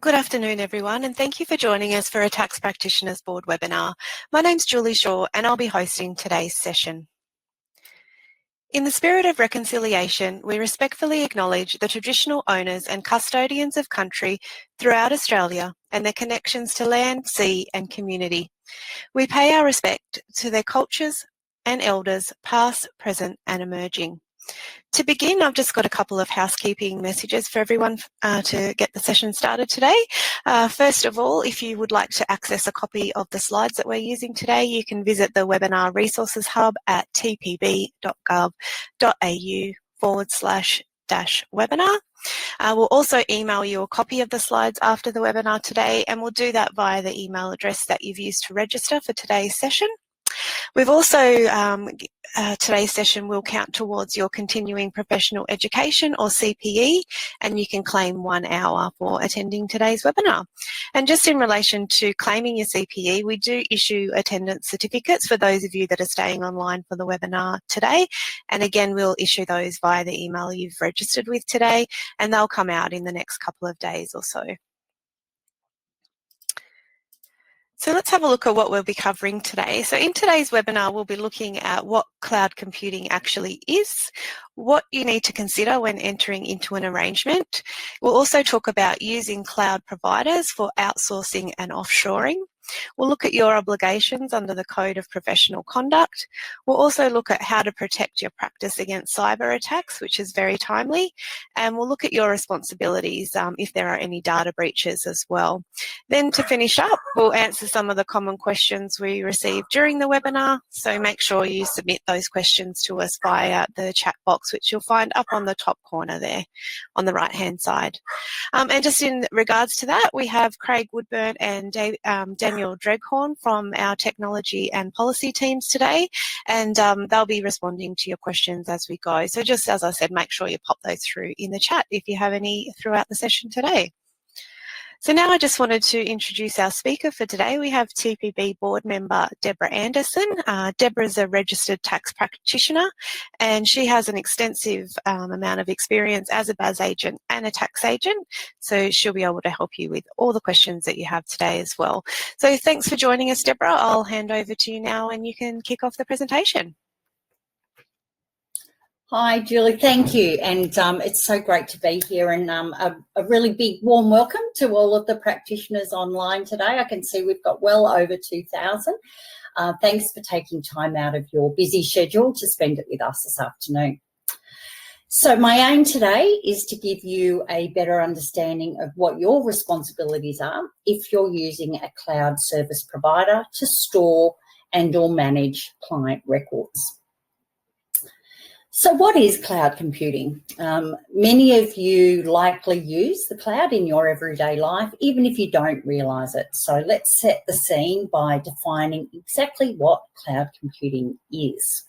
Good afternoon, everyone, and thank you for joining us for a Tax Practitioners Board webinar. My name's Julie Shaw, and I'll be hosting today's session. In the spirit of reconciliation, we respectfully acknowledge the traditional owners and custodians of country throughout Australia and their connections to land, sea, and community. We pay our respect to their cultures and elders, past, present, and emerging. To begin, I've just got a couple of housekeeping messages for everyone to get the session started today. First of all, if you would like to access a copy of the slides that we're using today, you can visit the Webinar Resources Hub at tpb.gov.au/webinar. We'll also email you a copy of the slides after the webinar today, and we'll do that via the email address that you've used to register for today's session. We've also, today's session will count towards your continuing professional education or CPE, and you can claim 1 hour for attending today's webinar. And just in relation to claiming your CPE, we do issue attendance certificates for those of you that are staying online for the webinar today. And again, we'll issue those via the email you've registered with today, and they'll come out in the next couple of days or so. So let's have a look at what we'll be covering today. So in today's webinar, we'll be looking at what cloud computing actually is, what you need to consider when entering into an arrangement. We'll also talk about using cloud providers for outsourcing and offshoring. We'll look at your obligations under the Code of Professional Conduct. We'll also look at how to protect your practice against cyber attacks, which is very timely. And we'll look at your responsibilities if there are any data breaches as well. Then to finish up, we'll answer some of the common questions we received during the webinar. So make sure you submit those questions to us via the chat box, which you'll find up on the top corner there on the right-hand side. And just in regards to that, we have Craig Woodburn and Daniel Dreghorn from our technology and policy teams today, and they'll be responding to your questions as we go. So just as I said, make sure you pop those through in the chat if you have any throughout the session today. So now I just wanted to introduce our speaker for today. We have TPB board member Deborah Anderson. Deborah is a registered tax practitioner, and she has an extensive amount of experience as a BAS agent and a tax agent. So she'll be able to help you with all the questions that you have today as well. So thanks for joining us, Deborah. I'll hand over to you now and you can kick off the presentation. Hi, Julie. Thank you. And it's so great to be here, and a really big warm welcome to all of the practitioners online today. I can see we've got well over 2,000. Thanks for taking time out of your busy schedule to spend it with us this afternoon. So my aim today is to give you a better understanding of what your responsibilities are if you're using a cloud service provider to store and or manage client records. So what is cloud computing? Many of you likely use the cloud in your everyday life, even if you don't realise it. So let's set the scene by defining exactly what cloud computing is.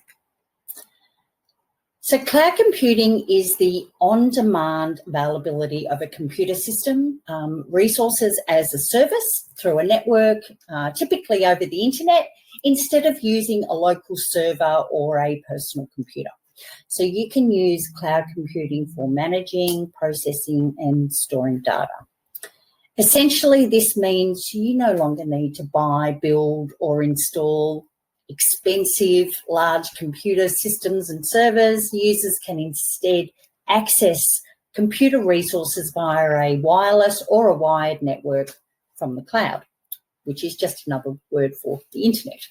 So cloud computing is the on-demand availability of a computer system, resources as a service through a network, typically over the internet, instead of using a local server or a personal computer. So you can use cloud computing for managing, processing and storing data. Essentially, this means you no longer need to buy, build or install expensive large computer systems and servers. Users can instead access computer resources via a wireless or a wired network from the cloud, which is just another word for the internet.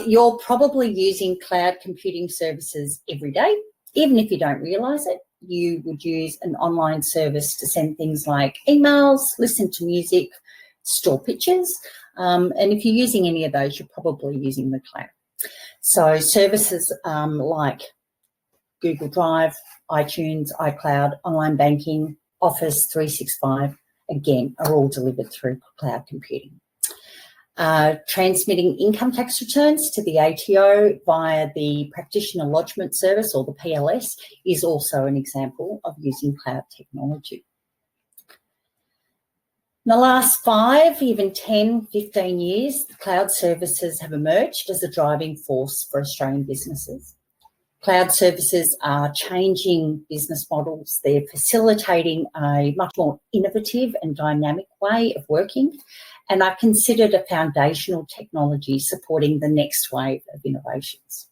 You're probably using cloud computing services every day. Even if you don't realise it, you would use an online service to send things like emails, listen to music, store pictures. And if you're using any of those, you're probably using the cloud. So services like Google Drive, iTunes, iCloud, online banking, Office 365, again, are all delivered through cloud computing. Transmitting income tax returns to the ATO via the Practitioner Lodgement Service, or the PLS, is also an example of using cloud technology. In the last 5, even 10, 15 years, the cloud services have emerged as a driving force for Australian businesses. Cloud services are changing business models. They're facilitating a much more innovative and dynamic way of working, and are considered a foundational technology supporting the next wave of innovations.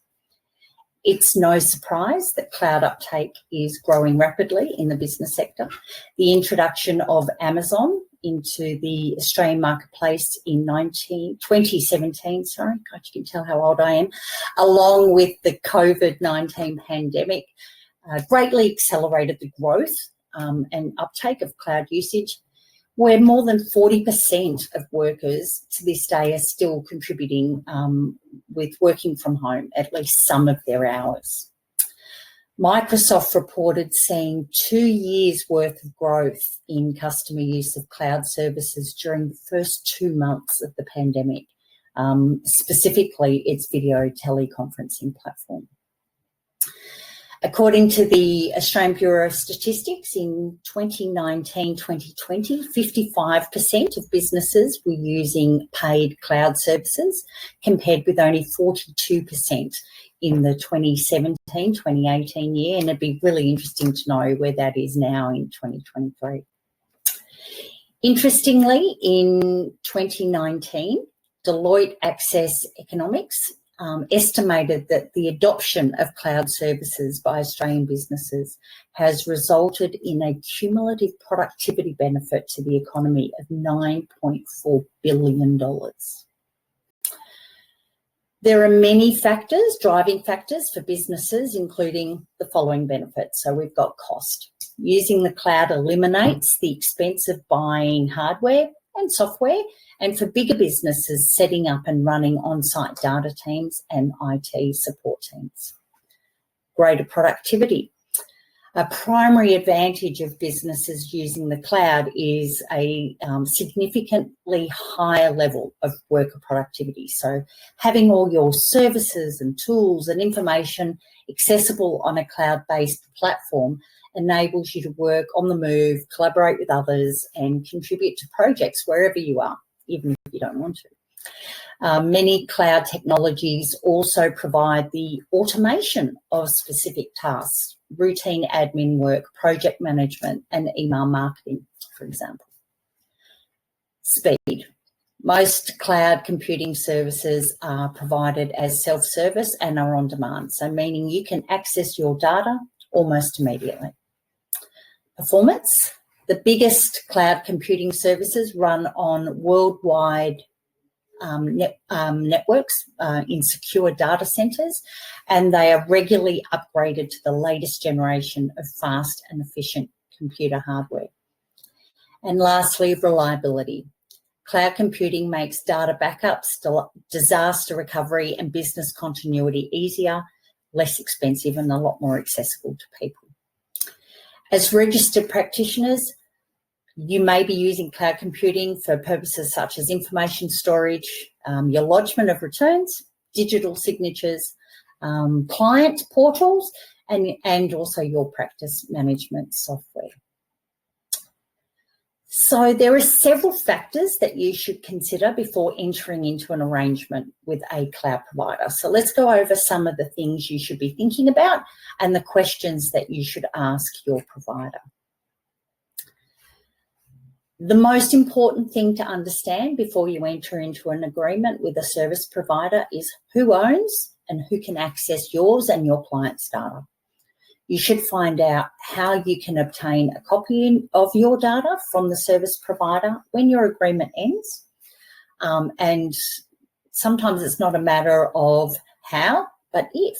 It's no surprise that cloud uptake is growing rapidly in the business sector. The introduction of Amazon into the Australian marketplace in 2017, God, you can tell how old I am, along with the COVID-19 pandemic, greatly accelerated the growth and uptake of cloud usage, where more than 40% of workers to this day are still contributing with working from home at least some of their hours. Microsoft reported seeing 2 years' worth of growth in customer use of cloud services during the first 2 months of the pandemic, specifically its video teleconferencing platform. According to the Australian Bureau of Statistics, in 2019-2020, 55% of businesses were using paid cloud services, compared with only 42% in the 2017-2018 year, and it'd be really interesting to know where that is now in 2023. Interestingly, in 2019, Deloitte Access Economics estimated that the adoption of cloud services by Australian businesses has resulted in a cumulative productivity benefit to the economy of $9.4 billion. There are many factors, driving factors for businesses, including the following benefits. So we've got cost. Using the cloud eliminates the expense of buying hardware and software, and for bigger businesses, setting up and running on-site data teams and IT support teams. Greater productivity. A primary advantage of businesses using the cloud is a significantly higher level of worker productivity. So having all your services and tools and information accessible on a cloud-based platform enables you to work on the move, collaborate with others, and contribute to projects wherever you are, even if you don't want to. Many cloud technologies also provide the automation of specific tasks, routine admin work, project management, and email marketing, for example. Speed. Most cloud computing services are provided as self-service and are on demand, so meaning you can access your data almost immediately. Performance. The biggest cloud computing services run on worldwide networks in secure data centres, and they are regularly upgraded to the latest generation of fast and efficient computer hardware. And lastly, reliability. Cloud computing makes data backups, disaster recovery and business continuity easier, less expensive, and a lot more accessible to people. As registered practitioners, you may be using cloud computing for purposes such as information storage, your lodgement of returns, digital signatures, client portals, and also your practice management software. So there are several factors that you should consider before entering into an arrangement with a cloud provider. So let's go over some of the things you should be thinking about and the questions that you should ask your provider. The most important thing to understand before you enter into an agreement with a service provider is who owns and who can access yours and your client's data. You should find out how you can obtain a copy of your data from the service provider when your agreement ends. And sometimes it's not a matter of how, but if.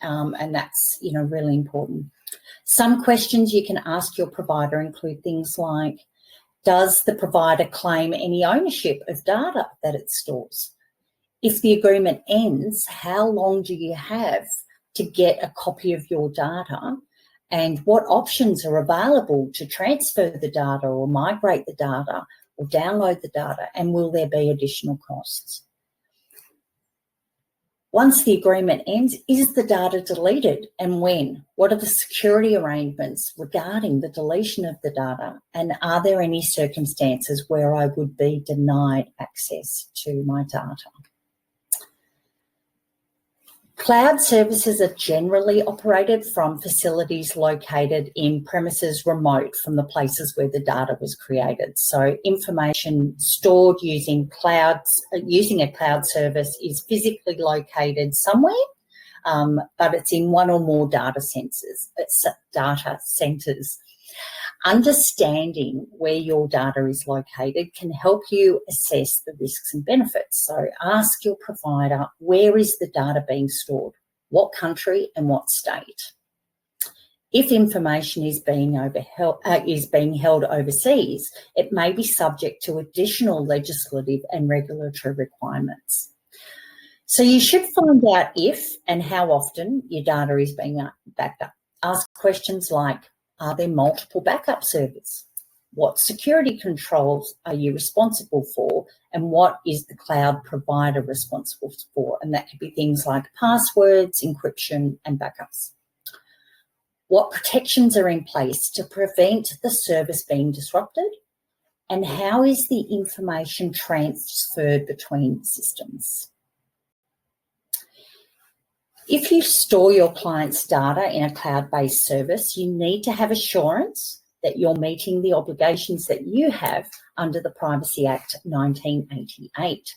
And that's, really important. Some questions you can ask your provider include things like, does the provider claim any ownership of data that it stores? If the agreement ends, how long do you have to get a copy of your data, and what options are available to transfer the data or migrate the data or download the data, and will there be additional costs? Once the agreement ends, is the data deleted, and when? What are the security arrangements regarding the deletion of the data, and are there any circumstances where I would be denied access to my data? Cloud services are generally operated from facilities located in premises remote from the places where the data was created. So information stored using a cloud service is physically located somewhere, but it's in one or more data centres. Understanding where your data is located can help you assess the risks and benefits. So ask your provider, where is the data being stored? What country and what state? If information is being held overseas, it may be subject to additional legislative and regulatory requirements. So you should find out if and how often your data is being backed up. Ask questions like, are there multiple backup servers? What security controls are you responsible for? And what is the cloud provider responsible for? And that could be things like passwords, encryption, and backups. What protections are in place to prevent the service being disrupted? And how is the information transferred between systems? If you store your client's data in a cloud-based service, you need to have assurance that you're meeting the obligations that you have under the Privacy Act 1988.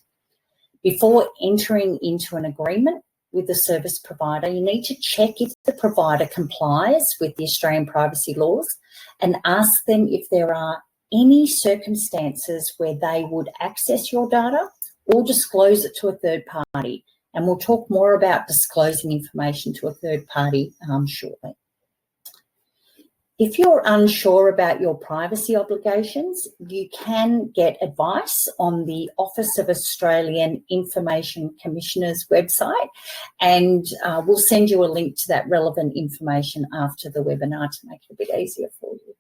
Before entering into an agreement with the service provider, you need to check if the provider complies with the Australian privacy laws and ask them if there are any circumstances where they would access your data or disclose it to a third party. And we'll talk more about disclosing information to a third party shortly. If you're unsure about your privacy obligations, you can get advice on the Office of Australian Information Commissioner's website, and we'll send you a link to that relevant information after the webinar to make it a bit easier for you.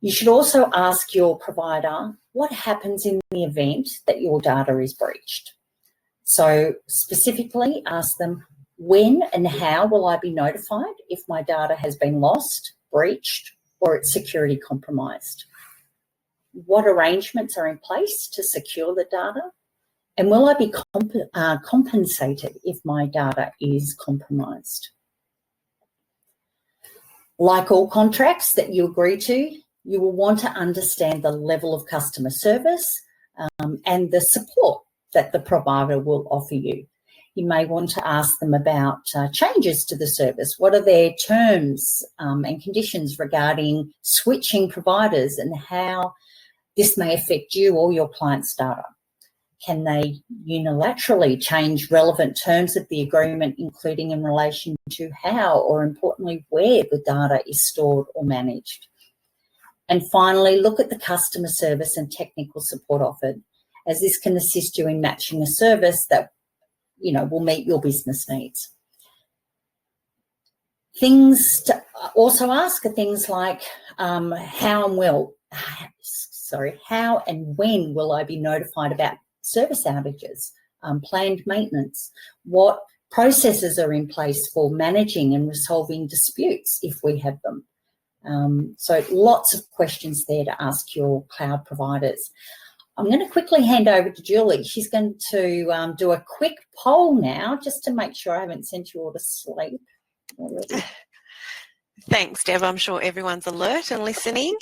You should also ask your provider what happens in the event that your data is breached. So specifically ask them, when and how will I be notified if my data has been lost, breached, or it's security compromised? What arrangements are in place to secure the data? And will I be compensated if my data is compromised? Like all contracts that you agree to, you will want to understand the level of customer service and the support that the provider will offer you. You may want to ask them about changes to the service. What are their terms and conditions regarding switching providers and how this may affect you or your client's data? Can they unilaterally change relevant terms of the agreement, including in relation to how, or importantly, where the data is stored or managed? And finally, look at the customer service and technical support offered, as this can assist you in matching a service that will meet your business needs. Things to also ask are things like how and when will I be notified about service outages, planned maintenance? What processes are in place for managing and resolving disputes if we have them? So lots of questions there to ask your cloud providers. I'm going to quickly hand over to Julie. She's going to do a quick poll now just to make sure I haven't sent you all to sleep already. Thanks, Deb. I'm sure everyone's alert and listening,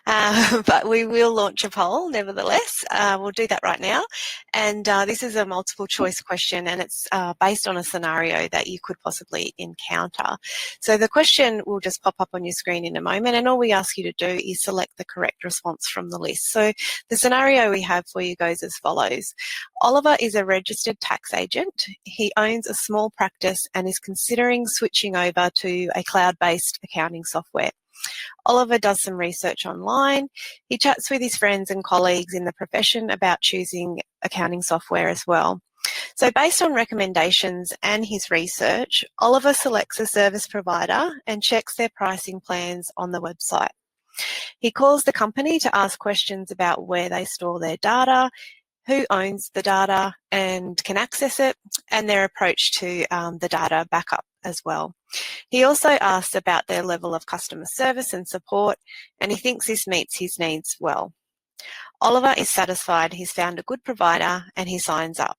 but we will launch a poll nevertheless. We'll do that right now. And this is a multiple choice question, and it's based on a scenario that you could possibly encounter. So the question will just pop up on your screen in a moment, and all we ask you to do is select the correct response from the list. So the scenario we have for you goes as follows. Oliver is a registered tax agent. He owns a small practice and is considering switching over to a cloud-based accounting software. Oliver does some research online. He chats with his friends and colleagues in the profession about choosing accounting software as well. So based on recommendations and his research, Oliver selects a service provider and checks their pricing plans on the website. He calls the company to ask questions about where they store their data, who owns the data and can access it, and their approach to the data backup as well. He also asks about their level of customer service and support, and he thinks this meets his needs well. Oliver is satisfied he's found a good provider and he signs up.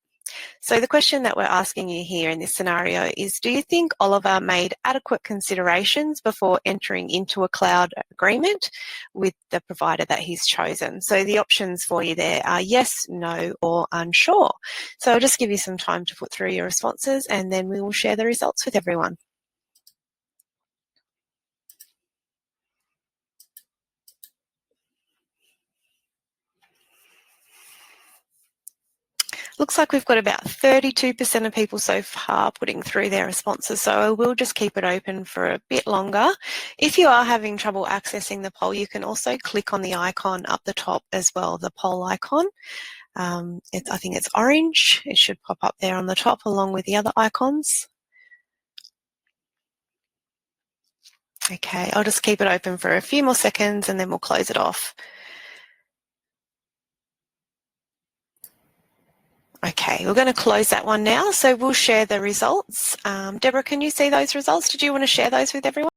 So the question that we're asking you here in this scenario is, do you think Oliver made adequate considerations before entering into a cloud agreement with the provider that he's chosen? So the options for you there are yes, no, or unsure. So I'll just give you some time to put through your responses and then we will share the results with everyone. Looks like we've got about 32% of people so far putting through their responses, so I will just keep it open for a bit longer. If you are having trouble accessing the poll, you can also click on the icon up the top as well, the poll icon. I think it's orange. It should pop up there on the top along with the other icons. Okay, I'll just keep it open for a few more seconds and then we'll close it off. Okay, we're going to close that one now. So we'll share the results. Deborah, can you see those results? Did you want to share those with everyone?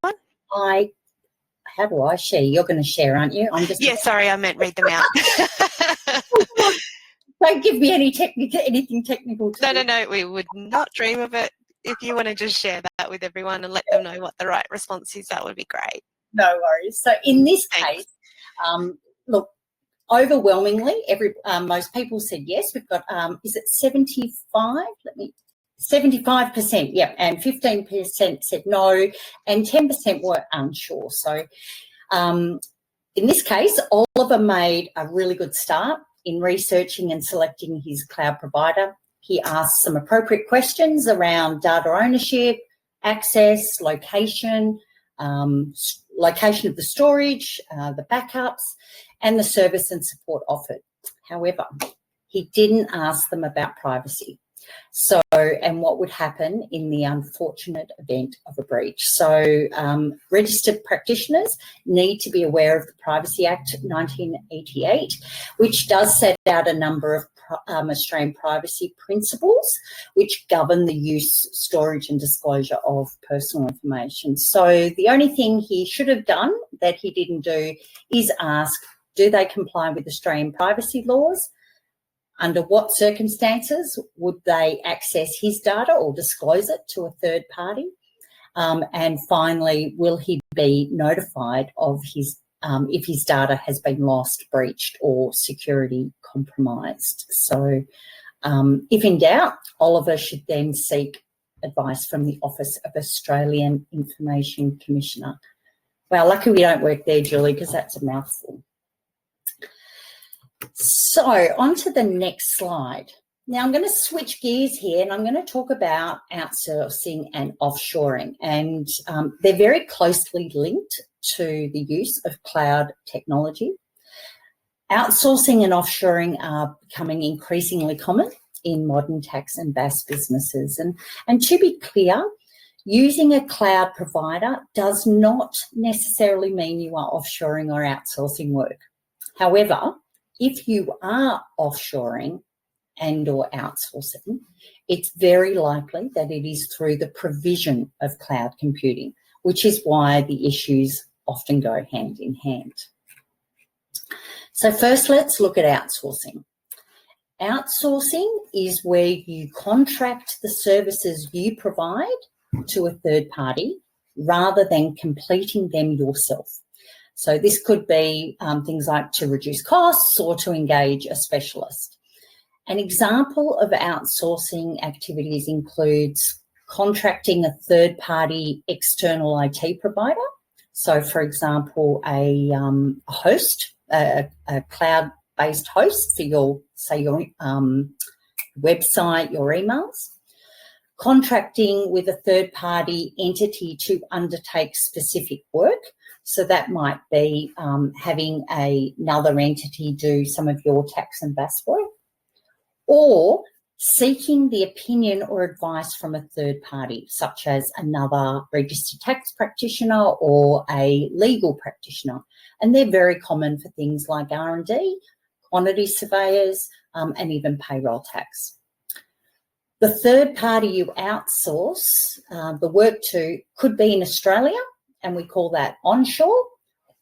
How do I share? You're going to share, aren't you? Yeah, sorry, I meant read them out. Don't give me anything technical. No, we would not dream of it. If you want to just share that with everyone and let them know what the right response is, that would be great. No worries. So in this case, look, overwhelmingly, most people said yes. We've got, is it 75? 75%, yep, and 15% said no, and 10% were unsure. So in this case, Oliver made a really good start in researching and selecting his cloud provider. He asked some appropriate questions around data ownership, access, location, location of the storage, the backups, and the service and support offered. However, he didn't ask them about privacy. So, and what would happen in the unfortunate event of a breach. So, registered practitioners need to be aware of the Privacy Act 1988, which does set out a number of Australian privacy principles which govern the use, storage and disclosure of personal information. So the only thing he should have done that he didn't do is ask, do they comply with Australian privacy laws? Under what circumstances would they access his data or disclose it to a third party? And finally, will he be notified of his if his data has been lost, breached or security compromised? So if in doubt, Oliver should then seek advice from the Office of Australian Information Commissioner. Well, lucky we don't work there, Julie, because that's a mouthful. So on to the next slide. Now I'm going to switch gears here and I'm going to talk about outsourcing and offshoring, and they're very closely linked to the use of cloud technology. Outsourcing and offshoring are becoming increasingly common in modern tax and BAS businesses. And to be clear, using a cloud provider does not necessarily mean you are offshoring or outsourcing work. However, if you are offshoring and or outsourcing, it's very likely that it is through the provision of cloud computing, which is why the issues often go hand in hand. So first, let's look at outsourcing. Outsourcing is where you contract the services you provide to a third party rather than completing them yourself. So this could be things like to reduce costs or to engage a specialist. An example of outsourcing activities includes contracting a third-party external IT provider. So, for example, a host, a cloud-based host for your, say, your website, your emails. Contracting with a third-party entity to undertake specific work. So that might be having another entity do some of your tax and BAS work, or seeking the opinion or advice from a third party, such as another registered tax practitioner or a legal practitioner. And they're very common for things like R&D, quantity surveyors, and even payroll tax. The third party you outsource the work to could be in Australia, and we call that onshore,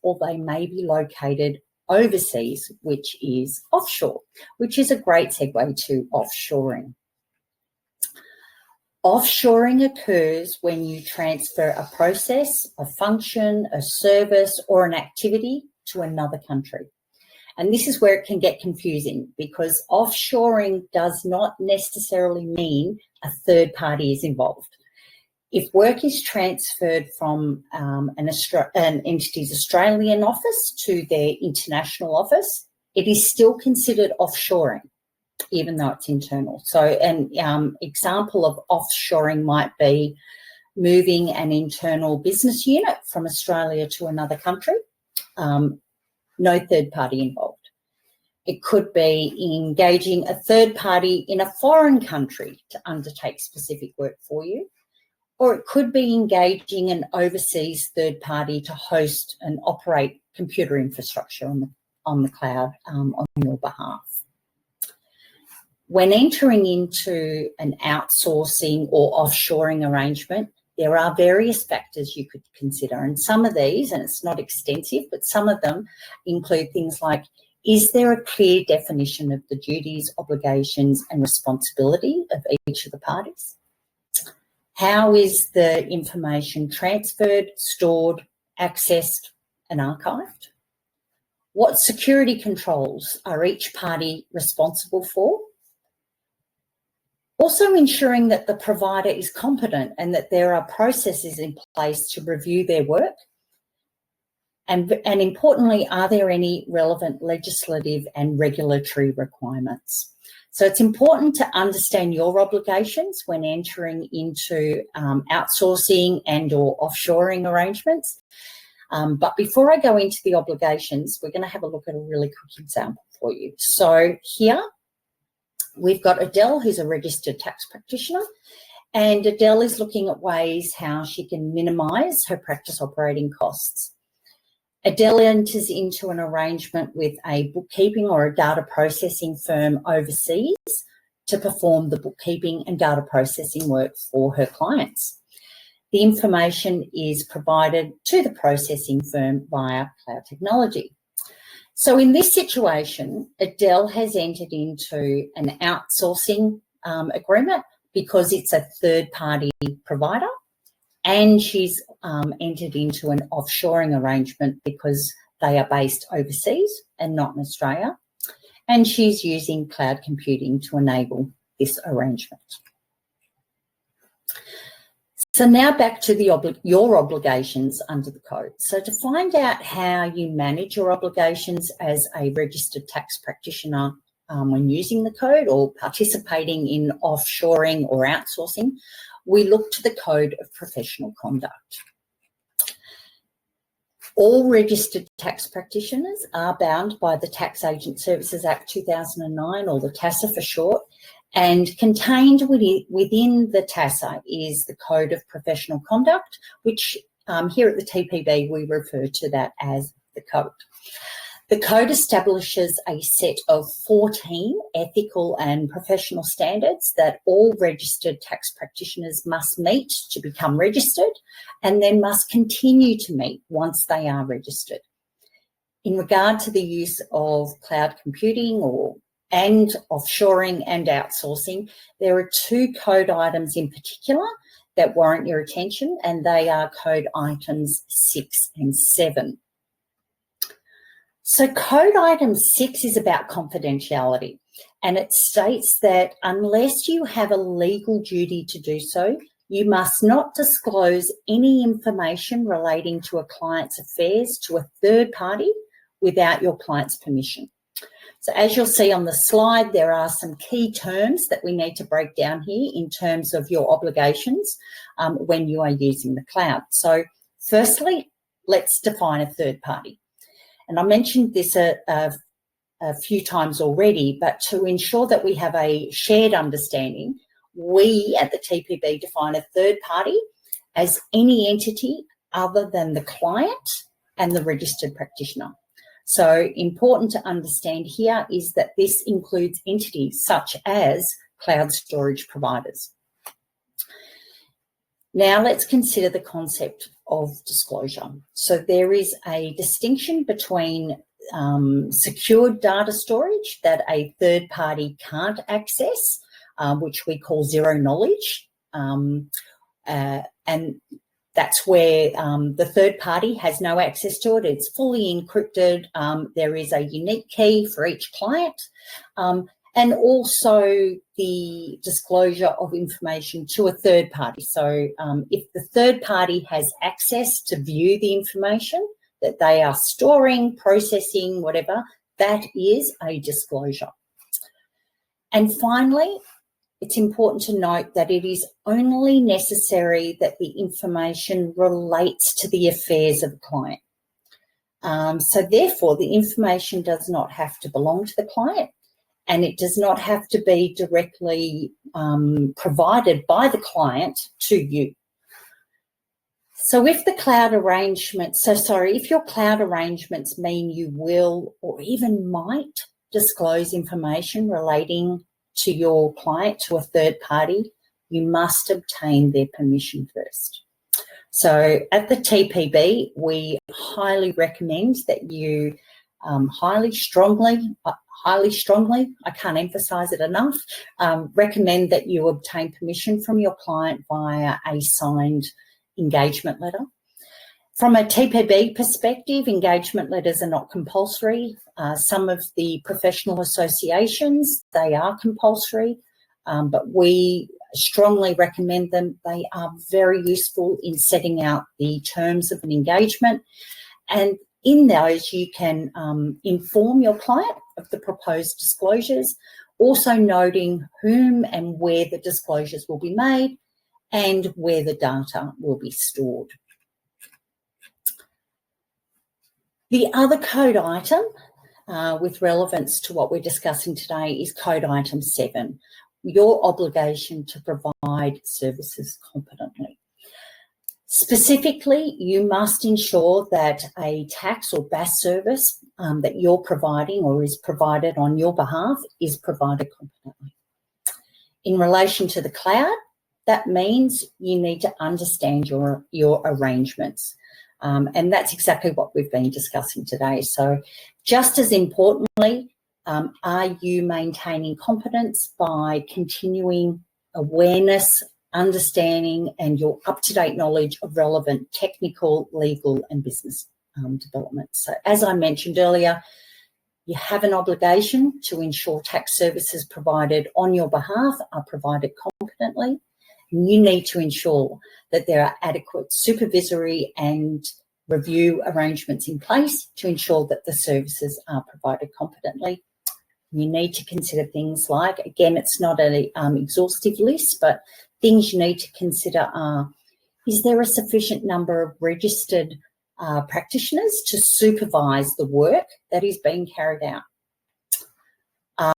or they may be located overseas, which is offshore, which is a great segue to offshoring. Offshoring occurs when you transfer a process, a function, a service, or an activity to another country. And this is where it can get confusing, because offshoring does not necessarily mean a third party is involved. If work is transferred from an entity's Australian office to their international office, it is still considered offshoring, even though it's internal. So an example of offshoring might be moving an internal business unit from Australia to another country, no third party involved. It could be engaging a third party in a foreign country to undertake specific work for you, or it could be engaging an overseas third party to host and operate computer infrastructure on the cloud on your behalf. When entering into an outsourcing or offshoring arrangement, there are various factors you could consider, and some of these, and it's not extensive, but some of them include things like, is there a clear definition of the duties, obligations, and responsibility of each of the parties? How is the information transferred, stored, accessed, and archived? What security controls are each party responsible for? Also ensuring that the provider is competent and that there are processes in place to review their work. And importantly, are there any relevant legislative and regulatory requirements? So it's important to understand your obligations when entering into outsourcing and or offshoring arrangements. But before I go into the obligations, we're going to have a look at a really quick example for you. So here we've got Adele, who's a registered tax practitioner, and Adele is looking at ways how she can minimise her practice operating costs. Adele enters into an arrangement with a bookkeeping or a data processing firm overseas to perform the bookkeeping and data processing work for her clients. The information is provided to the processing firm via cloud technology. So in this situation, Adele has entered into an outsourcing agreement because it's a third-party provider, and she's entered into an offshoring arrangement because they are based overseas and not in Australia, and she's using cloud computing to enable this arrangement. So now back to your obligations under the code. So to find out how you manage your obligations as a registered tax practitioner when using the code or participating in offshoring or outsourcing, we look to the Code of Professional Conduct. All registered tax practitioners are bound by the Tax Agent Services Act 2009, or the TASA for short, and contained within the TASA is the Code of Professional Conduct, which here at the TPB we refer to that as the Code. The Code establishes a set of 14 ethical and professional standards that all registered tax practitioners must meet to become registered, and then must continue to meet once they are registered. In regard to the use of cloud computing and offshoring and outsourcing, there are two code items in particular that warrant your attention, and they are code items 6 and 7. So code item 6 is about confidentiality, and it states that unless you have a legal duty to do so, you must not disclose any information relating to a client's affairs to a third party without your client's permission. So as you'll see on the slide, there are some key terms that we need to break down here in terms of your obligations when you are using the cloud. So firstly, let's define a third party. And I mentioned this a few times already, but to ensure that we have a shared understanding, we at the TPB define a third party as any entity other than the client and the registered practitioner. So important to understand here is that this includes entities such as cloud storage providers. Now let's consider the concept of disclosure. So there is a distinction between secured data storage that a third party can't access, which we call zero knowledge, and that's where the third party has no access to it. It's fully encrypted. There is a unique key for each client, and also the disclosure of information to a third party. So if the third party has access to view the information that they are storing, processing, whatever, that is a disclosure. And finally, it's important to note that it is only necessary that the information relates to the affairs of the client. So therefore, the information does not have to belong to the client, and it does not have to be directly provided by the client to you. So if the cloud arrangements, if your cloud arrangements mean you will or even might disclose information relating to your client to a third party, you must obtain their permission first. So at the TPB, we highly recommend that you highly strongly, I can't emphasize it enough, recommend that you obtain permission from your client via a signed engagement letter. From a TPB perspective, engagement letters are not compulsory. Some of the professional associations, they are compulsory, but we strongly recommend them. They are very useful in setting out the terms of an engagement, and in those you can inform your client of the proposed disclosures, also noting whom and where the disclosures will be made and where the data will be stored. The other code item with relevance to what we're discussing today is code item 7, your obligation to provide services competently. Specifically, you must ensure that a tax or BAS service that you're providing or is provided on your behalf is provided competently. In relation to the cloud, that means you need to understand your arrangements. And that's exactly what we've been discussing today. So just as importantly, are you maintaining competence by continuing awareness, understanding, and your up-to-date knowledge of relevant technical, legal, and business developments? So as I mentioned earlier, you have an obligation to ensure tax services provided on your behalf are provided competently. You need to ensure that there are adequate supervisory and review arrangements in place to ensure that the services are provided competently. You need to consider things like, again, it's not an exhaustive list, but things you need to consider are, is there a sufficient number of registered practitioners to supervise the work that is being carried out?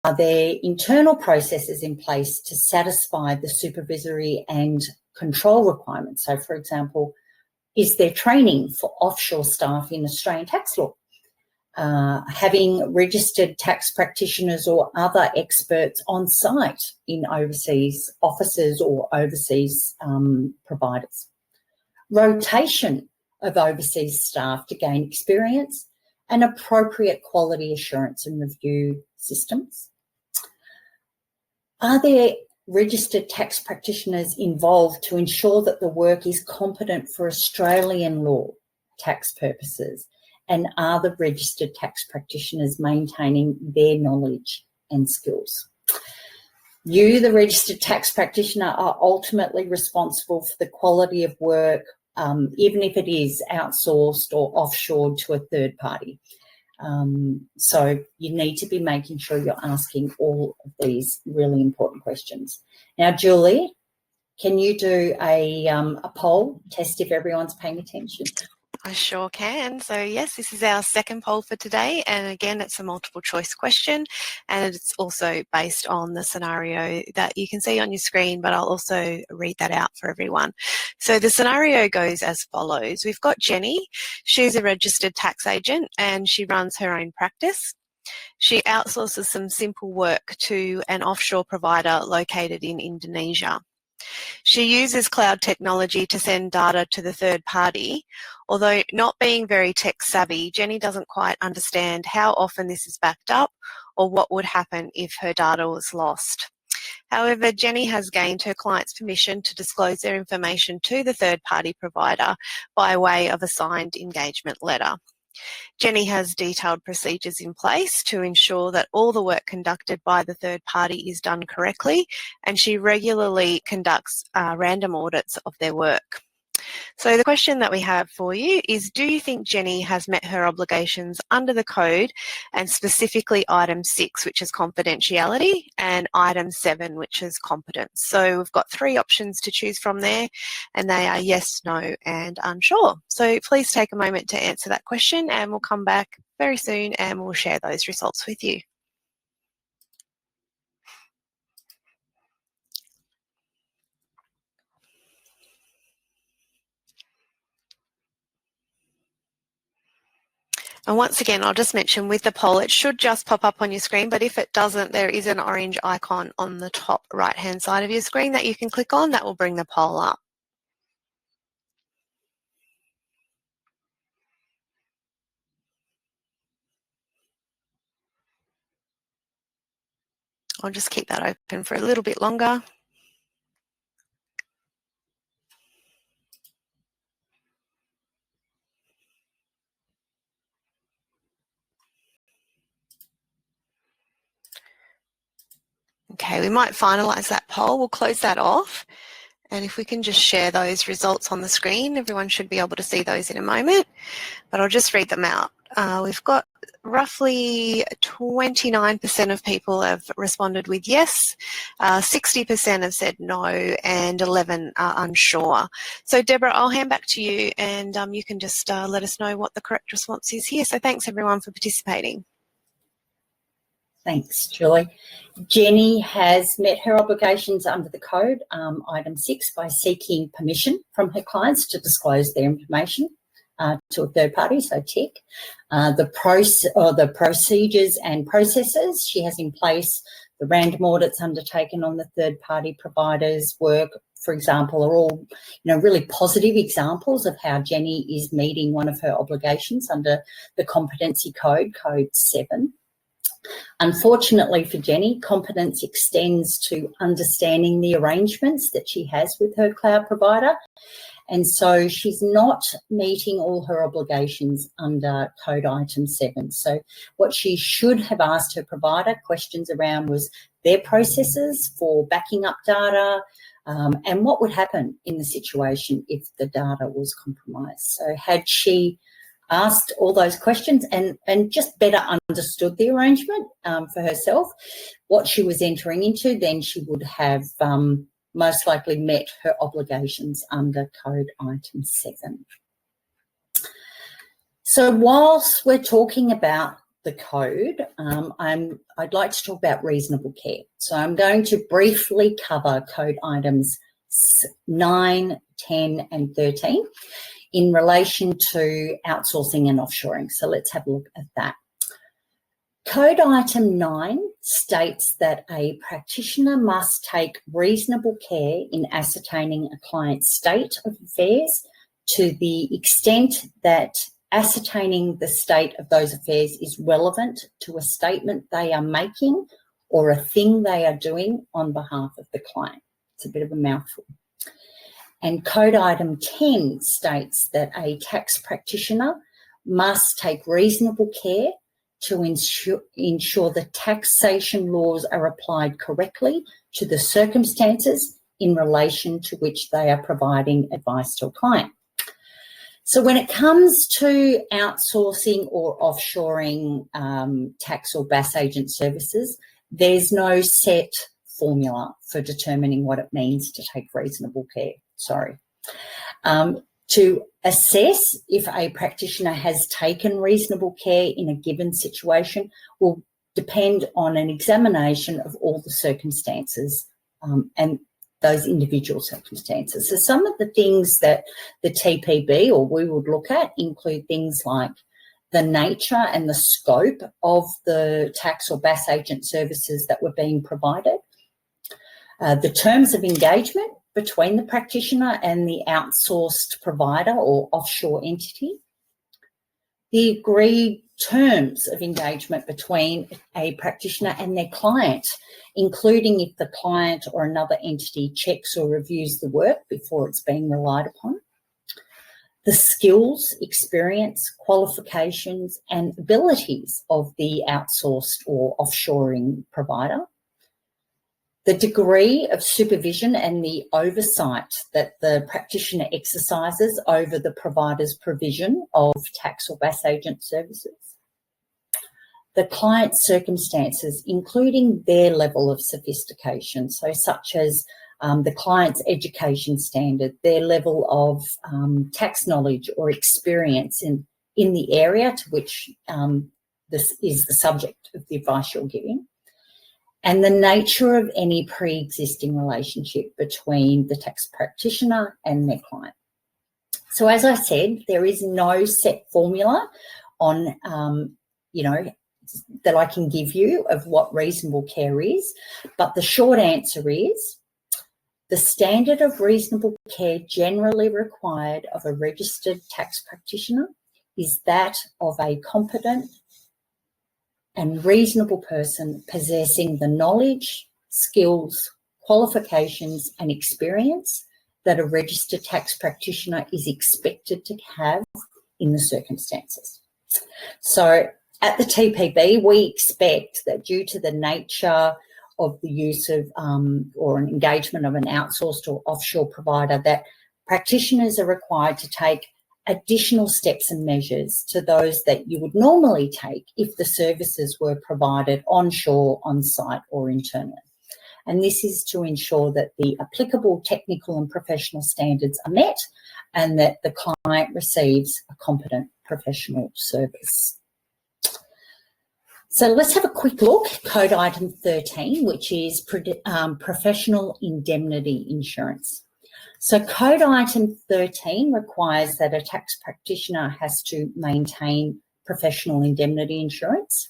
Are there internal processes in place to satisfy the supervisory and control requirements? So, for example, is there training for offshore staff in Australian tax law? Having registered tax practitioners or other experts on site in overseas offices or overseas providers. Rotation of overseas staff to gain experience, and appropriate quality assurance and review systems. Are there registered tax practitioners involved to ensure that the work is competent for Australian law tax purposes? And are the registered tax practitioners maintaining their knowledge and skills? You, the registered tax practitioner, are ultimately responsible for the quality of work, even if it is outsourced or offshored to a third party. So you need to be making sure you're asking all of these really important questions. Now, Julie, can you do a poll, test if everyone's paying attention? I sure can. So yes, this is our second poll for today, and again it's a multiple choice question, and it's also based on the scenario that you can see on your screen, but I'll also read that out for everyone. So the scenario goes as follows. We've got Jenny. She's a registered tax agent and she runs her own practice. She outsources some simple work to an offshore provider located in Indonesia. She uses cloud technology to send data to the third party. Although not being very tech savvy, Jenny doesn't quite understand how often this is backed up or what would happen if her data was lost. However, Jenny has gained her client's permission to disclose their information to the third-party provider by way of a signed engagement letter. Jenny has detailed procedures in place to ensure that all the work conducted by the third party is done correctly, and she regularly conducts random audits of their work. So the question that we have for you is, do you think Jenny has met her obligations under the code, and specifically item 6, which is confidentiality, and item 7, which is competence? So we've got 3 options to choose from there, and they are yes, no, and unsure. So please take a moment to answer that question, and we'll come back very soon and we'll share those results with you. And once again, I'll just mention with the poll, it should just pop up on your screen, but if it doesn't, there is an orange icon on the top right-hand side of your screen that you can click on that will bring the poll up. I'll just keep that open for a little bit longer. Okay, we might finalise that poll. We'll close that off. And if we can just share those results on the screen, everyone should be able to see those in a moment, but I'll just read them out. We've got roughly 29% of people have responded with yes, 60% have said no, and 11 are unsure. So Deborah, I'll hand back to you, and you can just let us know what the correct response is here. So thanks everyone for participating. Thanks, Julie. Jenny has met her obligations under the code, item 6, by seeking permission from her clients to disclose their information to a third party, so tick. The procedures and processes she has in place, the random audits undertaken on the third party providers' work, for example, are all really positive examples of how Jenny is meeting one of her obligations under the competency code, code 7. Unfortunately for Jenny, competence extends to understanding the arrangements that she has with her cloud provider, and so she's not meeting all her obligations under code item 7. So what she should have asked her provider questions around was their processes for backing up data, and what would happen in the situation if the data was compromised. So had she asked all those questions and just better understood the arrangement for herself, what she was entering into, then she would have most likely met her obligations under code item 7. So whilst we're talking about the code, I'd like to talk about reasonable care. So I'm going to briefly cover code items 9, 10 and 13 in relation to outsourcing and offshoring. So let's have a look at that. Code item 9 states that a practitioner must take reasonable care in ascertaining a client's state of affairs to the extent that ascertaining the state of those affairs is relevant to a statement they are making or a thing they are doing on behalf of the client. It's a bit of a mouthful. And code item 10 states that a tax practitioner must take reasonable care to ensure the taxation laws are applied correctly to the circumstances in relation to which they are providing advice to a client. So when it comes to outsourcing or offshoring tax or BAS agent services, there's no set formula for determining what it means to take reasonable care. To assess if a practitioner has taken reasonable care in a given situation will depend on an examination of all the circumstances and those individual circumstances. So some of the things that the TPB or we would look at include things like the nature and the scope of the tax or BAS agent services that were being provided, the terms of engagement between the practitioner and the outsourced provider or offshore entity, the agreed terms of engagement between a practitioner and their client, including if the client or another entity checks or reviews the work before it's being relied upon, the skills, experience, qualifications and abilities of the outsourced or offshoring provider, the degree of supervision and the oversight that the practitioner exercises over the provider's provision of tax or BAS agent services, the client's circumstances, including their level of sophistication, so such as the client's education standard, their level of tax knowledge or experience in the area to which this is the subject of the advice you're giving, and the nature of any pre-existing relationship between the tax practitioner and their client. So as I said, there is no set formula on, that I can give you of what reasonable care is, but the short answer is the standard of reasonable care generally required of a registered tax practitioner is that of a competent and reasonable person possessing the knowledge, skills, qualifications and experience that a registered tax practitioner is expected to have in the circumstances. So at the TPB, we expect that due to the nature of the use of or an engagement of an outsourced or offshore provider, that practitioners are required to take additional steps and measures to those that you would normally take if the services were provided onshore, on-site or internally. And this is to ensure that the applicable technical and professional standards are met and that the client receives a competent professional service. So let's have a quick look, code item 13, which is professional indemnity insurance. So code item 13 requires that a tax practitioner has to maintain professional indemnity insurance.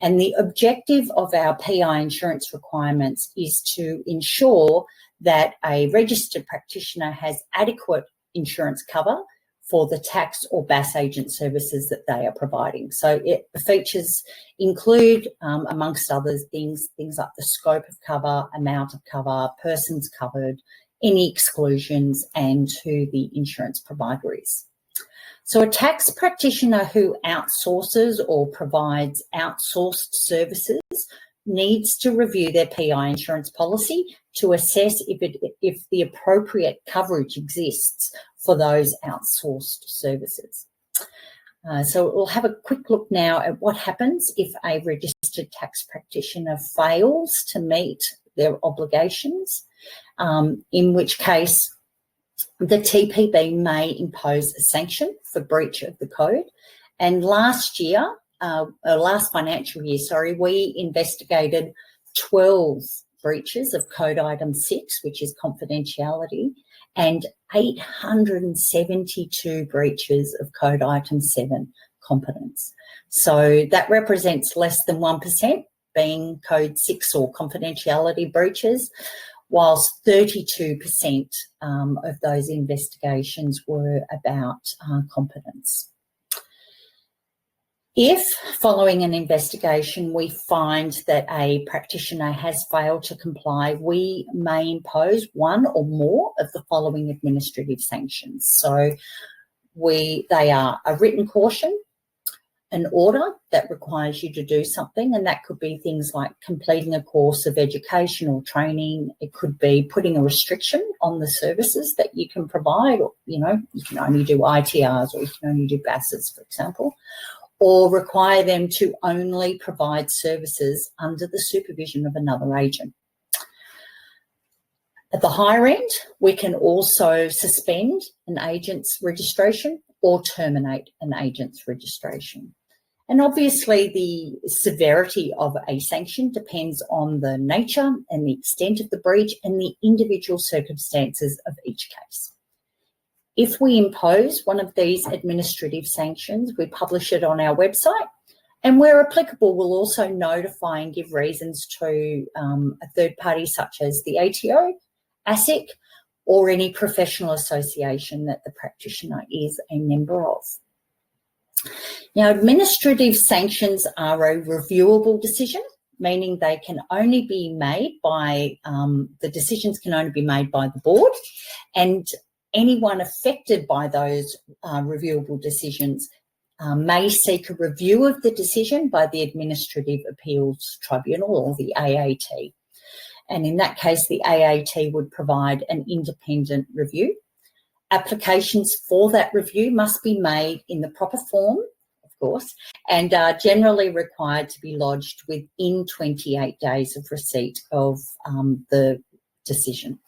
And the objective of our PI insurance requirements is to ensure that a registered practitioner has adequate insurance cover for the tax or BAS agent services that they are providing. So the features include, amongst others, things like the scope of cover, amount of cover, persons covered, any exclusions, and who the insurance provider is. So a tax practitioner who outsources or provides outsourced services needs to review their PI insurance policy to assess if the appropriate coverage exists for those outsourced services. So we'll have a quick look now at what happens if a registered tax practitioner fails to meet their obligations, in which case the TPB may impose a sanction for breach of the code. And last financial year, we investigated 12 breaches of code item 6, which is confidentiality, and 872 breaches of code item 7, competence. So that represents less than 1% being code 6 or confidentiality breaches, whilst 32% of those investigations were about competence. If, following an investigation, we find that a practitioner has failed to comply, we may impose one or more of the following administrative sanctions. So they are a written caution, an order that requires you to do something, and that could be things like completing a course of education or training. It could be putting a restriction on the services that you can provide, or, you can only do ITRs or you can only do BASs, for example, or require them to only provide services under the supervision of another agent. At the higher end, we can also suspend an agent's registration or terminate an agent's registration. And obviously the severity of a sanction depends on the nature and the extent of the breach and the individual circumstances of each case. If we impose one of these administrative sanctions, we publish it on our website, and where applicable, we'll also notify and give reasons to a third party such as the ATO, ASIC, or any professional association that the practitioner is a member of. Now, administrative sanctions are a reviewable decision, meaning they can only be made by, the decisions can only be made by the board, and anyone affected by those reviewable decisions may seek a review of the decision by the Administrative Appeals Tribunal, or the AAT. And in that case, the AAT would provide an independent review. Applications for that review must be made in the proper form, of course, and are generally required to be lodged within 28 days of receipt of the decision.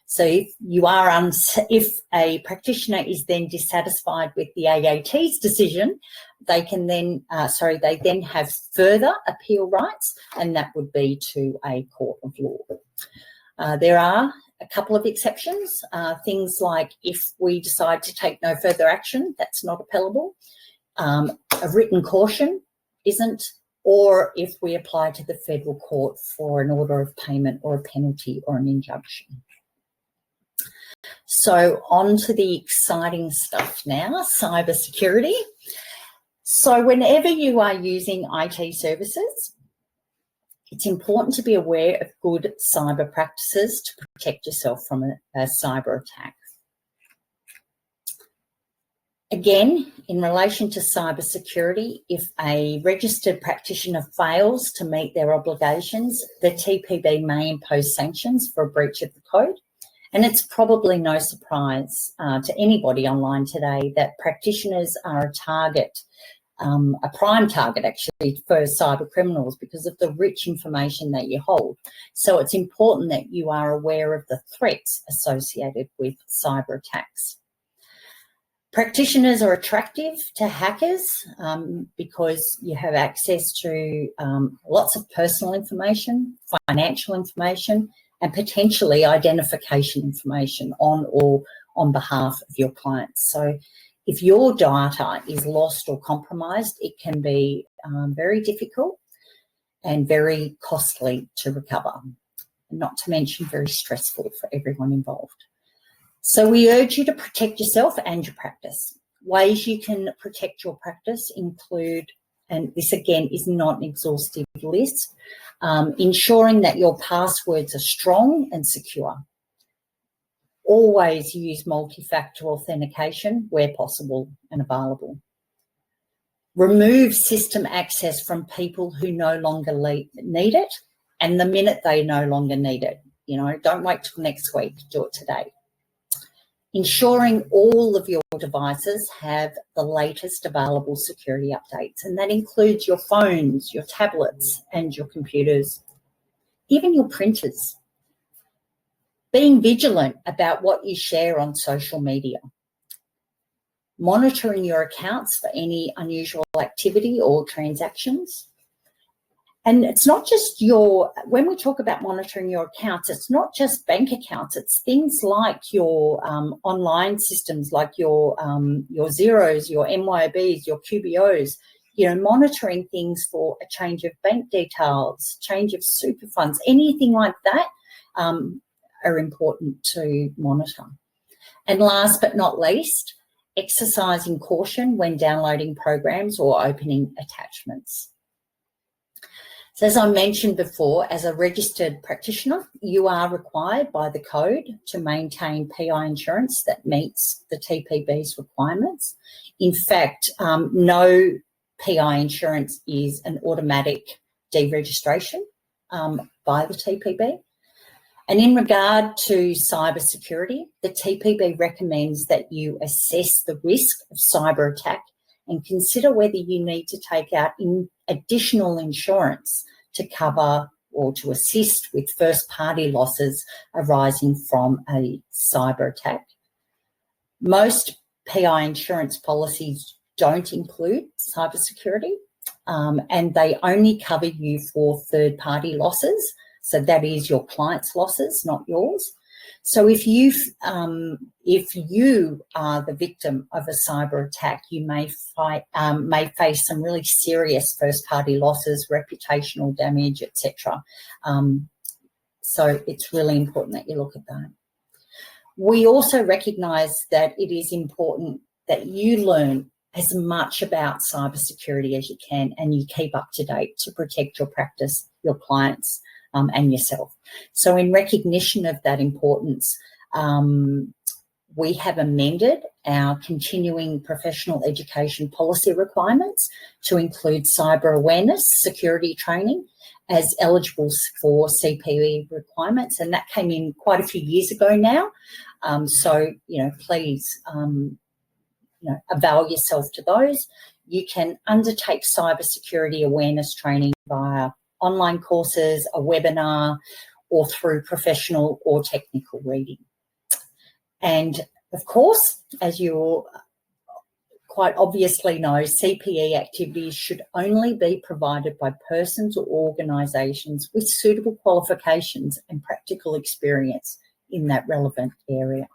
So if a practitioner is then dissatisfied with the AAT's decision, they can then, they then have further appeal rights, and that would be to a court of law. There are a couple of exceptions, things like if we decide to take no further action, that's not appellable. A written caution isn't, or if we apply to the federal court for an order of payment or a penalty or an injunction. So on to the exciting stuff now, cybersecurity. So whenever you are using IT services, it's important to be aware of good cyber practices to protect yourself from a cyber attack. Again, in relation to cybersecurity, if a registered practitioner fails to meet their obligations, the TPB may impose sanctions for a breach of the code. And it's probably no surprise to anybody online today that practitioners are a target, a prime target actually for cyber criminals because of the rich information that you hold. So it's important that you are aware of the threats associated with cyber attacks. Practitioners are attractive to hackers because you have access to lots of personal information, financial information, and potentially identification information on or on behalf of your clients. So if your data is lost or compromised, it can be very difficult and very costly to recover, not to mention very stressful for everyone involved. So we urge you to protect yourself and your practice. Ways you can protect your practice include, and this again is not an exhaustive list, ensuring that your passwords are strong and secure. Always use multi-factor authentication where possible and available. Remove system access from people who no longer need it, and the minute they no longer need it. You know, don't wait till next week, do it today. Ensuring all of your devices have the latest available security updates, and that includes your phones, your tablets, and your computers, even your printers. Being vigilant about what you share on social media. Monitoring your accounts for any unusual activity or transactions. And it's not just when we talk about monitoring your accounts, it's not just bank accounts, it's things like your online systems, like your Xeros, your MYOBs, your QBOs, you know, monitoring things for a change of bank details, change of super funds, anything like that are important to monitor. And last but not least, exercising caution when downloading programs or opening attachments. So as I mentioned before, as a registered practitioner, you are required by the code to maintain PI insurance that meets the TPB's requirements. In fact, no PI insurance is an automatic deregistration by the TPB. And in regard to cybersecurity, the TPB recommends that you assess the risk of cyber attack and consider whether you need to take out additional insurance to cover or to assist with first-party losses arising from a cyber attack. Most PI insurance policies don't include cybersecurity, and they only cover you for third-party losses. So that is your client's losses, not yours. So if you are the victim of a cyber attack, you may face some really serious first-party losses, reputational damage, etc. So it's really important that you look at that. We also recognise that it is important that you learn as much about cybersecurity as you can, and you keep up to date to protect your practice, your clients, and yourself. So in recognition of that importance, we have amended our continuing professional education policy requirements to include cyber awareness, security training as eligible for CPE requirements, and that came in quite a few years ago now. So, please, avail yourself to those. You can undertake cybersecurity awareness training via online courses, a webinar, or through professional or technical reading. And of course, as you quite obviously know, CPE activities should only be provided by persons or organisations with suitable qualifications and practical experience in that relevant area.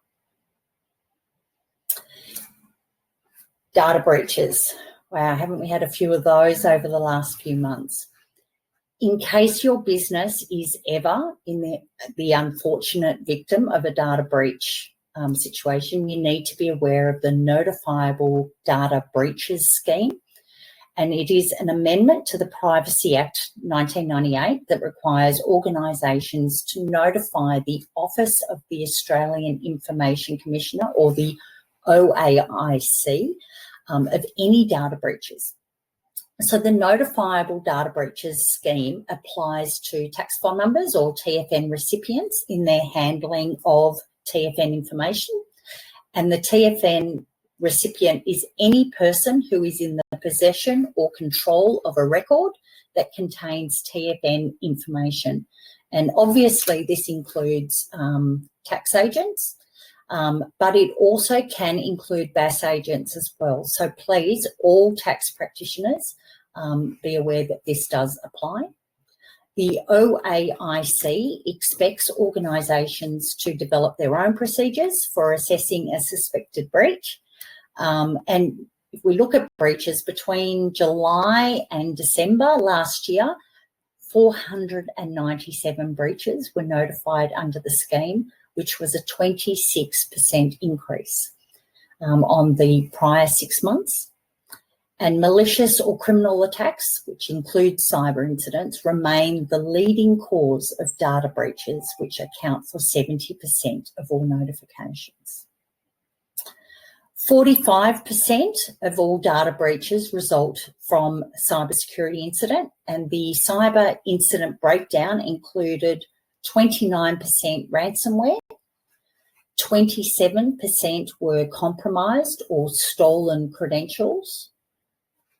Data breaches. Wow, haven't we had a few of those over the last few months? In case your business is ever in the unfortunate victim of a data breach situation, you need to be aware of the Notifiable Data Breaches Scheme. And it is an amendment to the Privacy Act 1998 that requires organisations to notify the Office of the Australian Information Commissioner, or the OAIC, of any data breaches. So the Notifiable Data Breaches Scheme applies to tax file numbers or TFN recipients in their handling of TFN information, and the TFN recipient is any person who is in the possession or control of a record that contains TFN information. And obviously this includes tax agents, but it also can include BAS agents as well. So please, all tax practitioners, be aware that this does apply. The OAIC expects organisations to develop their own procedures for assessing a suspected breach. And if we look at breaches between July and December last year, 497 breaches were notified under the scheme, which was a 26% increase on the prior 6 months. And malicious or criminal attacks, which include cyber incidents, remain the leading cause of data breaches, which account for 70% of all notifications. 45% of all data breaches result from cybersecurity incident, and the cyber incident breakdown included 29% ransomware, 27% were compromised or stolen credentials,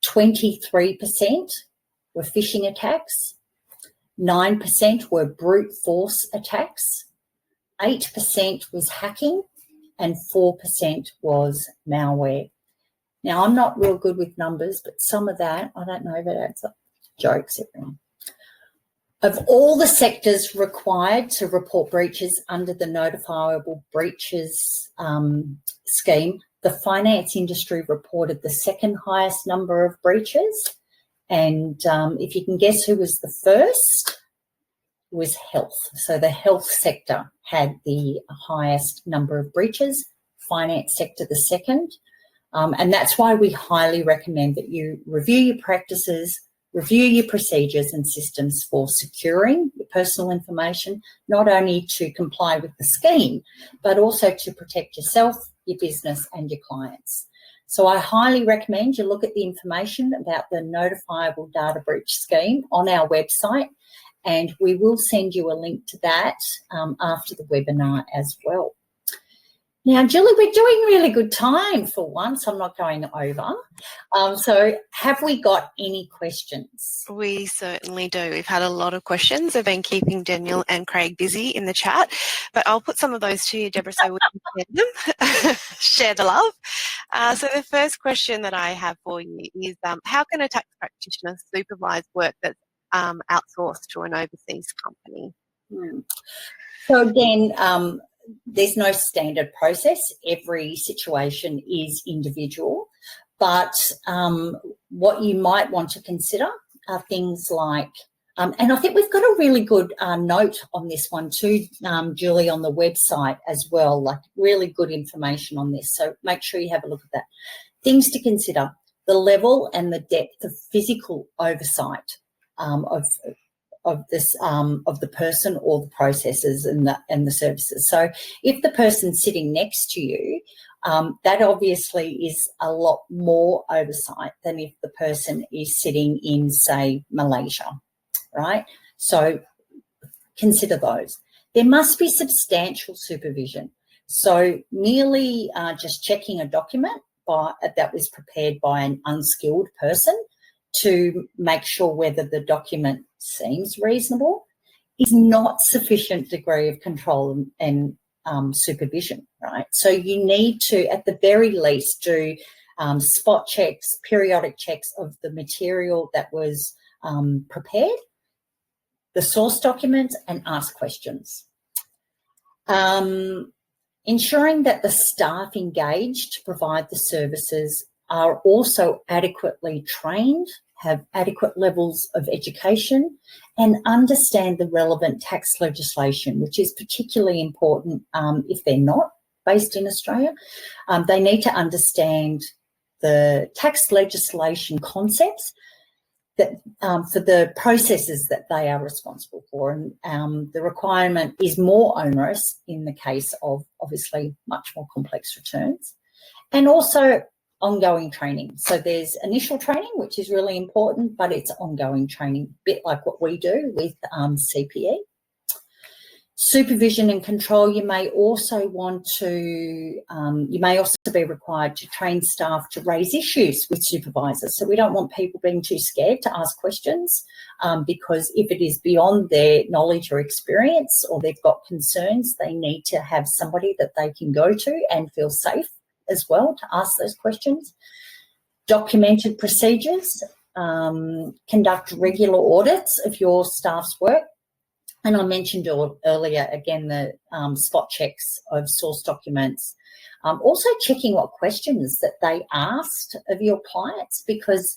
23% were phishing attacks, 9% were brute force attacks, 8% was hacking, and 4% was malware. Now, I'm not real good with numbers, but some of that, I don't know, but that's jokes, everyone. Of all the sectors required to report breaches under the Notifiable Breaches scheme, the finance industry reported the second highest number of breaches. And if you can guess who was the first, it was health. So the health sector had the highest number of breaches, finance sector the second. And that's why we highly recommend that you review your practices, review your procedures and systems for securing your personal information, not only to comply with the scheme, but also to protect yourself, your business and your clients. So I highly recommend you look at the information about the Notifiable Data Breach Scheme on our website, and we will send you a link to that after the webinar as well. Now, Julie, we're doing really good time for once. I'm not going over. So have we got any questions? We certainly do. We've had a lot of questions. I've been keeping Daniel and Craig busy in the chat, but I'll put some of those to you, Deborah, so we can share them. Share the love. So the first question that I have for you is, how can a tax practitioner supervise work that's outsourced to an overseas company? So again, there's no standard process. Every situation is individual, but what you might want to consider are things like, and I think we've got a really good note on this one too, Julie, on the website as well, like really good information on this. So make sure you have a look at that. Things to consider: the level and the depth of physical oversight of the person or the processes and the services. So if the person's sitting next to you, that obviously is a lot more oversight than if the person is sitting in, say, Malaysia, right? So consider those. There must be substantial supervision. So merely just checking a document that was prepared by an unskilled person to make sure whether the document seems reasonable is not sufficient degree of control and supervision, right? So you need to, at the very least, do spot checks, periodic checks of the material that was prepared, the source documents, and ask questions. Ensuring that the staff engaged to provide the services are also adequately trained, have adequate levels of education, and understand the relevant tax legislation, which is particularly important if they're not based in Australia. They need to understand the tax legislation concepts that for the processes that they are responsible for. And the requirement is more onerous in the case of obviously much more complex returns. And also ongoing training. So there's initial training, which is really important, but it's ongoing training, a bit like what we do with CPE. Supervision and control, you may also be required to train staff to raise issues with supervisors. So we don't want people being too scared to ask questions because if it is beyond their knowledge or experience or they've got concerns, they need to have somebody that they can go to and feel safe as well to ask those questions. Documented procedures, conduct regular audits of your staff's work. And I mentioned earlier, again, the spot checks of source documents. Also checking what questions that they asked of your clients because,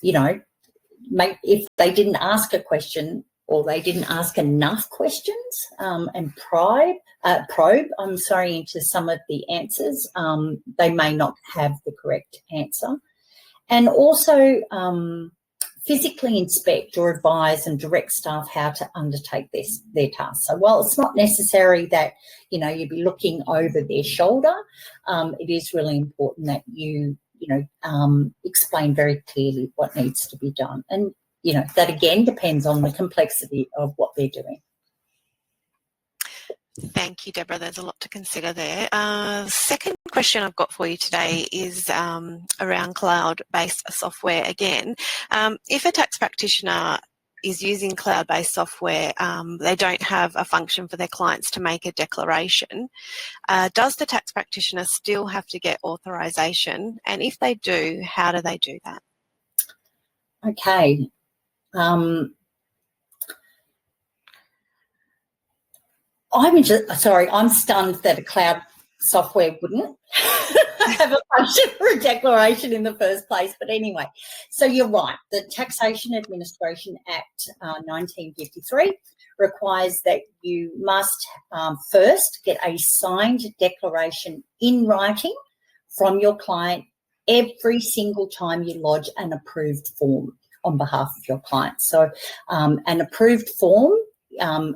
if they didn't ask a question or they didn't ask enough questions and probe, into some of the answers, they may not have the correct answer. And also physically inspect or advise and direct staff how to undertake their tasks. So while it's not necessary that, you'd be looking over their shoulder, it is really important that you explain very clearly what needs to be done. And, that again depends on the complexity of what they're doing. Thank you, Deborah. There's a lot to consider there. Second question I've got for you today is around cloud-based software again. If a tax practitioner is using cloud-based software, they don't have a function for their clients to make a declaration. Does the tax practitioner still have to get authorisation? And if they do, how do they do that? Okay. I'm stunned that a cloud software wouldn't have a function for a declaration in the first place. But anyway, so you're right. The Taxation Administration Act 1953 requires that you must first get a signed declaration in writing from your client every single time you lodge an approved form on behalf of your client. So an approved form, I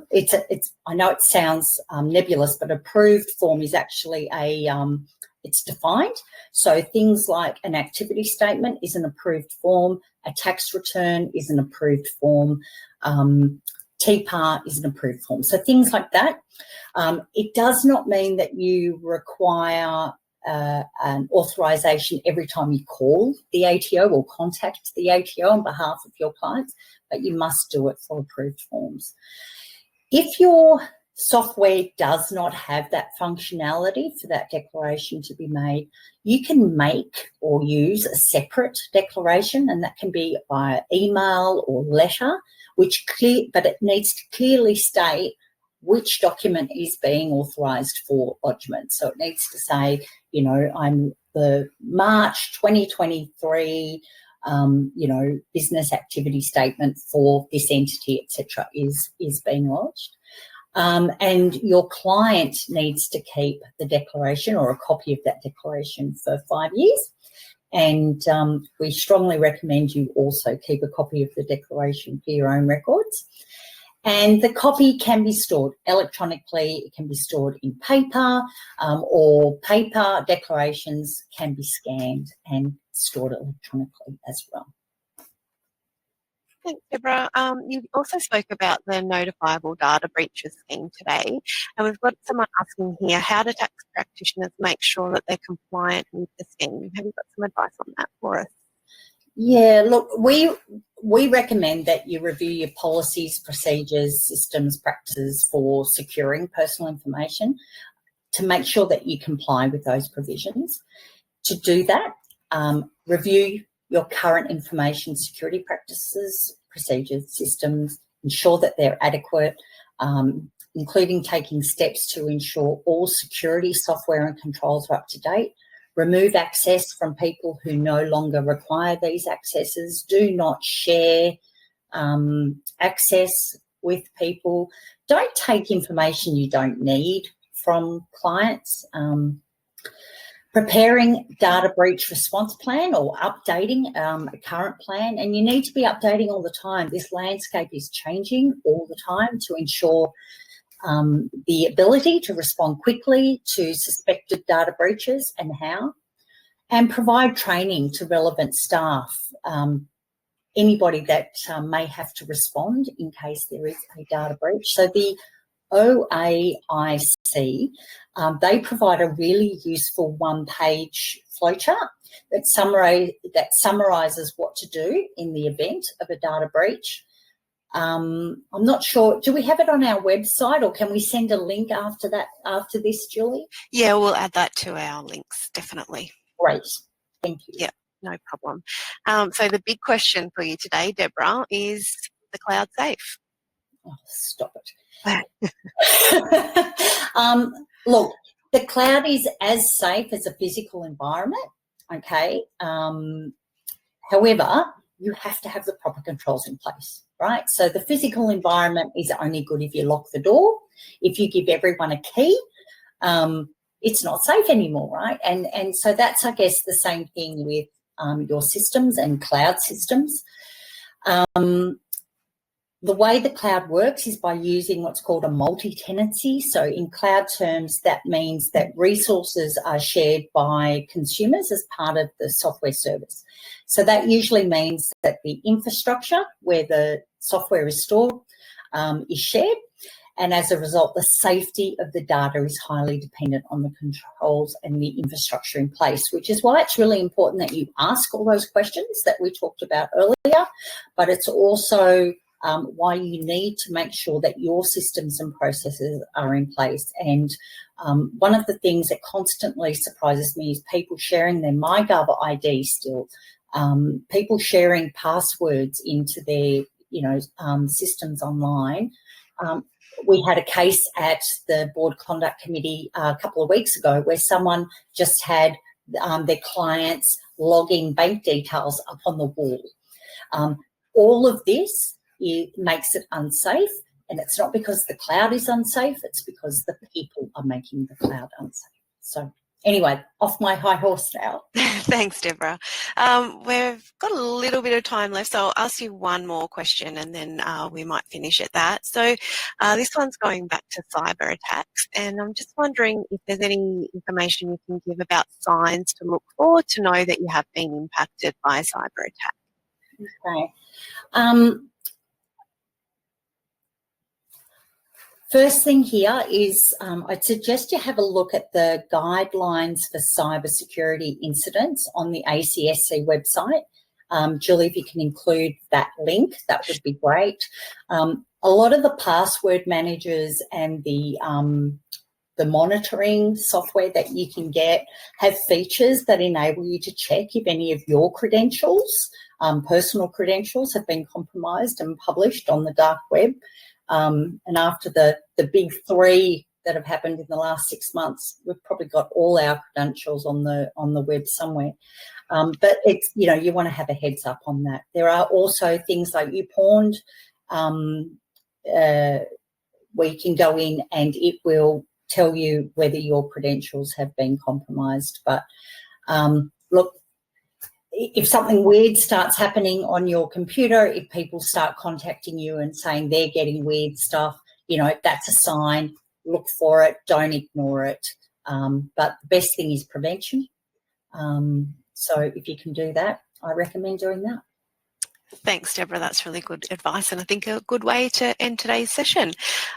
know it sounds nebulous, but approved form is actually it's defined. So things like an activity statement is an approved form, a tax return is an approved form, TPAR is an approved form. So things like that. It does not mean that you require an authorisation every time you call the ATO or contact the ATO on behalf of your clients, but you must do it for approved forms. If your software does not have that functionality for that declaration to be made, you can make or use a separate declaration, and that can be via email or letter, but it needs to clearly state which document is being authorised for lodgement. So it needs to say, I'm the March 2023, business activity statement for this entity, etc., is being lodged. And your client needs to keep the declaration or a copy of that declaration for 5 years. And we strongly recommend you also keep a copy of the declaration for your own records. And the copy can be stored electronically, it can be stored in paper, or paper declarations can be scanned and stored electronically as well. Thanks, Deborah. You also spoke about the notifiable data breaches scheme today, and we've got someone asking here, how do tax practitioners make sure that they're compliant with the scheme? Have you got some advice on that for us? Yeah, look, we recommend that you review your policies, procedures, systems, practices for securing personal information to make sure that you comply with those provisions. To do that, review your current information security practices, procedures, systems, ensure that they're adequate, including taking steps to ensure all security software and controls are up to date. Remove access from people who no longer require these accesses. Do not share access with people. Don't take information you don't need from clients. Preparing data breach response plan or updating a current plan, and you need to be updating all the time. This landscape is changing all the time to ensure the ability to respond quickly to suspected data breaches and how, and provide training to relevant staff, anybody that may have to respond in case there is a data breach. So the OAIC, they provide a really useful one-page flowchart that summarises what to do in the event of a data breach. I'm not sure, do we have it on our website, or can we send a link after this, Julie? Yeah, we'll add that to our links, definitely. Great, thank you. Yeah, no problem. So the big question for you today, Deborah, is the cloud safe? Oh, stop it. Look, the cloud is as safe as a physical environment, okay? However, you have to have the proper controls in place, right? So the physical environment is only good if you lock the door. If you give everyone a key, it's not safe anymore, right? And so that's, I guess, the same thing with your systems and cloud systems. The way the cloud works is by using what's called a multi-tenancy. So in cloud terms, that means that resources are shared by consumers as part of the software service. So that usually means that the infrastructure where the software is stored is shared. And as a result, the safety of the data is highly dependent on the controls and the infrastructure in place, which is why it's really important that you ask all those questions that we talked about earlier, but it's also why you need to make sure that your systems and processes are in place. And one of the things that constantly surprises me is people sharing their MyGov ID still, people sharing passwords into their systems online. We had a case at the Board Conduct Committee a couple of weeks ago where someone just had their clients logging bank details up on the wall. All of this makes it unsafe, and it's not because the cloud is unsafe, it's because the people are making the cloud unsafe. So anyway, off my high horse now. Thanks, Deborah. We've got a little bit of time left, so I'll ask you one more question and then we might finish at that. So this one's going back to cyber attacks, and I'm just wondering if there's any information you can give about signs to look for to know that you have been impacted by a cyber attack. Okay. First thing here is I'd suggest you have a look at the guidelines for cybersecurity incidents on the ACSC website. Julie, if you can include that link, that would be great. A lot of the password managers and the monitoring software that you can get have features that enable you to check if any of your credentials, personal credentials, have been compromised and published on the dark web. And after the big three that have happened in the last 6 months, we've probably got all our credentials on the web somewhere. But it's, you want to have a heads up on that. There are also things like YouPorn, where you can go in and it will tell you whether your credentials have been compromised. But look, if something weird starts happening on your computer, if people start contacting you and saying they're getting weird stuff, you know, that's a sign. Look for it. Don't ignore it. But the best thing is prevention. So if you can do that, I recommend doing that. Thanks, Deborah. That's really good advice, and I think a good way to end today's session.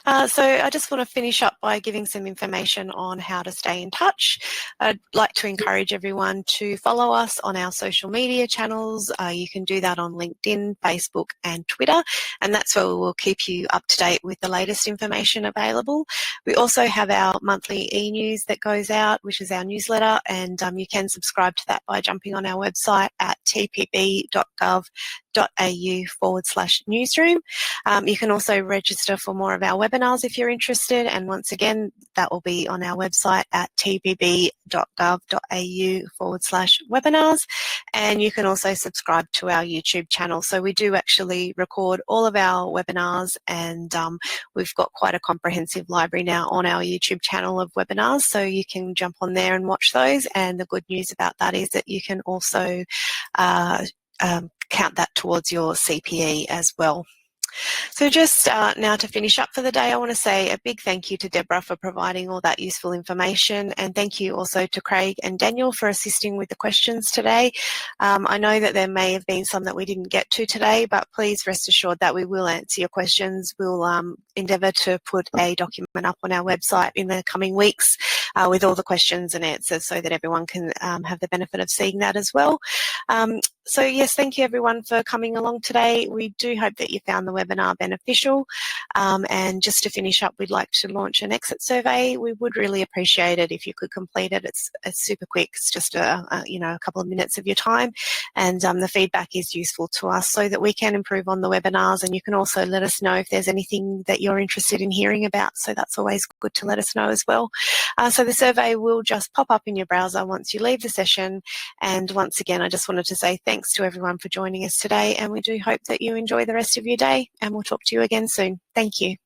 So I just want to finish up by giving some information on how to stay in touch. I'd like to encourage everyone to follow us on our social media channels. You can do that on LinkedIn, Facebook and Twitter, and that's where we will keep you up to date with the latest information available. We also have our monthly e-news that goes out, which is our newsletter, and you can subscribe to that by jumping on our website at tpb.gov.au/newsroom. You can also register for more of our webinars if you're interested, and once again that will be on our website at tpb.gov.au/webinars, and you can also subscribe to our YouTube channel. So we do actually record all of our webinars, and we've got quite a comprehensive library now on our YouTube channel of webinars, so you can jump on there and watch those. And the good news about that is that you can also count that towards your CPE as well. So just now to finish up for the day, I want to say a big thank you to Deborah for providing all that useful information, and thank you also to Craig and Daniel for assisting with the questions today. I know that there may have been some that we didn't get to today, but please rest assured that we will answer your questions. We'll endeavour to put a document up on our website in the coming weeks with all the questions and answers so that everyone can have the benefit of seeing that as well. So yes, thank you everyone for coming along today. We do hope that you found the webinar beneficial. And just to finish up, we'd like to launch an exit survey. We would really appreciate it if you could complete it. It's super quick. It's just a couple of minutes of your time, and the feedback is useful to us so that we can improve on the webinars. And you can also let us know if there's anything that you're interested in hearing about. So that's always good to let us know as well. So the survey will just pop up in your browser once you leave the session. And once again, I just wanted to say thanks to everyone for joining us today, and we do hope that you enjoy the rest of your day, and we'll talk to you again soon. Thank you.